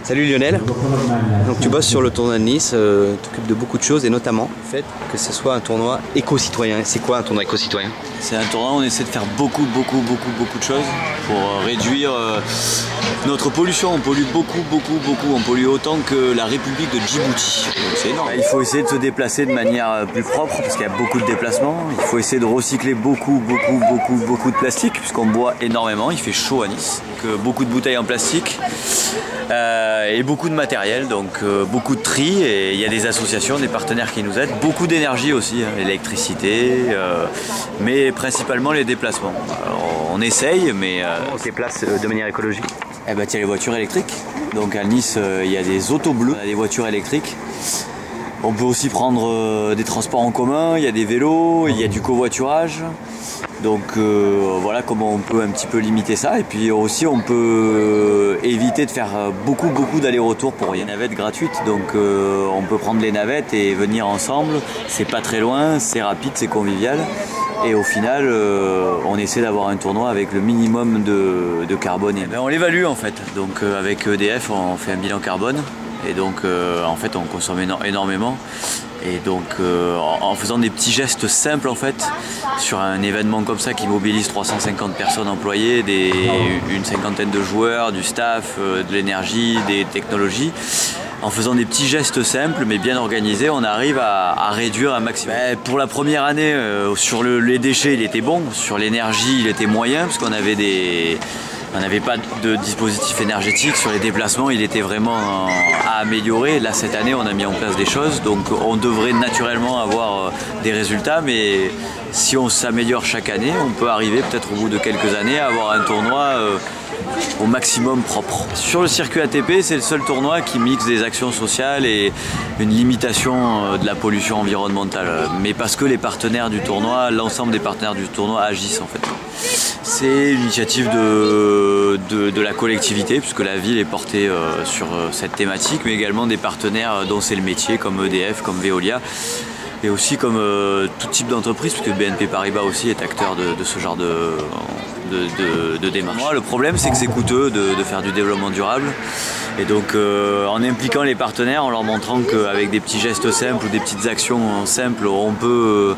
Salut Lionel, donc tu bosses sur le tournoi de Nice, tu t'occupes de beaucoup de choses et notamment le fait que ce soit un tournoi éco-citoyen. C'est quoi un tournoi éco-citoyen? C'est un tournoi où on essaie de faire beaucoup de choses pour réduire notre pollution. On pollue beaucoup, on pollue autant que la République de Djibouti. Donc c'est énorme. Il faut essayer de se déplacer de manière plus propre parce qu'il y a beaucoup de déplacements. Il faut essayer de recycler beaucoup de plastique puisqu'on boit énormément. Il fait chaud à Nice. Donc, beaucoup de bouteilles en plastique. Et beaucoup de matériel, donc beaucoup de tri, et il y a des associations, des partenaires qui nous aident, beaucoup d'énergie aussi, hein, l'électricité, mais principalement les déplacements. Alors, on essaye, mais... on se déplace de manière écologique? Eh ben, il y a les voitures électriques, donc à Nice il y a des autos bleues, des voitures électriques. On peut aussi prendre des transports en commun, il y a des vélos, il y a du covoiturage. Donc voilà comment on peut un petit peu limiter ça. Et puis aussi on peut éviter de faire beaucoup d'allers-retours pour rien. Navette gratuite, donc on peut prendre les navettes et venir ensemble. C'est pas très loin, c'est rapide, c'est convivial. Et au final, on essaie d'avoir un tournoi avec le minimum de carbone. Et on l'évalue en fait. Donc avec EDF, on fait un bilan carbone. Et donc en fait on consomme énormément. Et donc en faisant des petits gestes simples en fait sur un événement comme ça qui mobilise 350 personnes employées, une cinquantaine de joueurs, du staff, de l'énergie, des technologies, en faisant des petits gestes simples mais bien organisés, on arrive à réduire un maximum. Pour la première année, sur les déchets il était bon, sur l'énergie il était moyen parce qu'on avait on n'avait pas de dispositif énergétique. Sur les déplacements, il était vraiment à améliorer. Là, cette année, on a mis en place des choses. Donc, on devrait naturellement avoir des résultats. Mais si on s'améliore chaque année, on peut arriver peut-être au bout de quelques années à avoir un tournoi au maximum propre. Sur le circuit ATP, c'est le seul tournoi qui mixe des actions sociales et une limitation de la pollution environnementale. Mais parce que les partenaires du tournoi, l'ensemble des partenaires du tournoi agissent en fait. C'est une initiative de la collectivité, puisque la ville est portée sur cette thématique, mais également des partenaires dont c'est le métier, comme EDF, comme Veolia, et aussi comme tout type d'entreprise, puisque BNP Paribas aussi est acteur de ce genre de démarche. Moi, le problème, c'est que c'est coûteux de faire du développement durable. Et donc, en impliquant les partenaires, en leur montrant qu'avec des petits gestes simples ou des petites actions simples, on peut...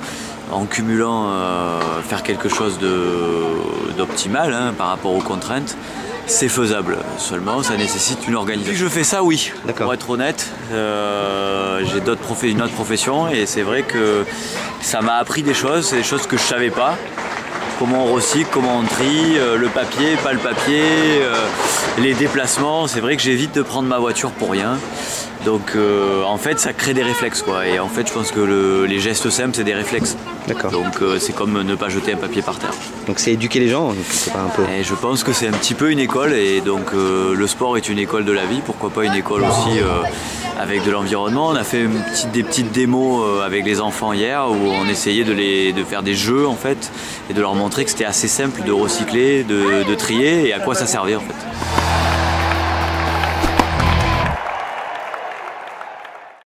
en cumulant faire quelque chose d'optimal hein, par rapport aux contraintes, c'est faisable. Seulement, ça nécessite une organisation. Depuis que je fais ça, oui. Pour être honnête, j'ai une autre profession et c'est vrai que ça m'a appris des choses, c'est des choses que je ne savais pas. Comment on recycle, comment on trie, le papier, pas le papier, les déplacements. C'est vrai que j'évite de prendre ma voiture pour rien. Donc en fait ça crée des réflexes quoi. Et en fait je pense que les gestes simples c'est des réflexes. D'accord. Donc c'est comme ne pas jeter un papier par terre. Donc c'est éduquer les gens, c'est pas un peu... Et je pense que c'est un petit peu une école et donc le sport est une école de la vie. Pourquoi pas une école aussi avec de l'environnement. On a fait des petites démos avec les enfants hier où on essayait de faire des jeux en fait et de leur montrer que c'était assez simple de recycler, de trier et à quoi ça servait en fait.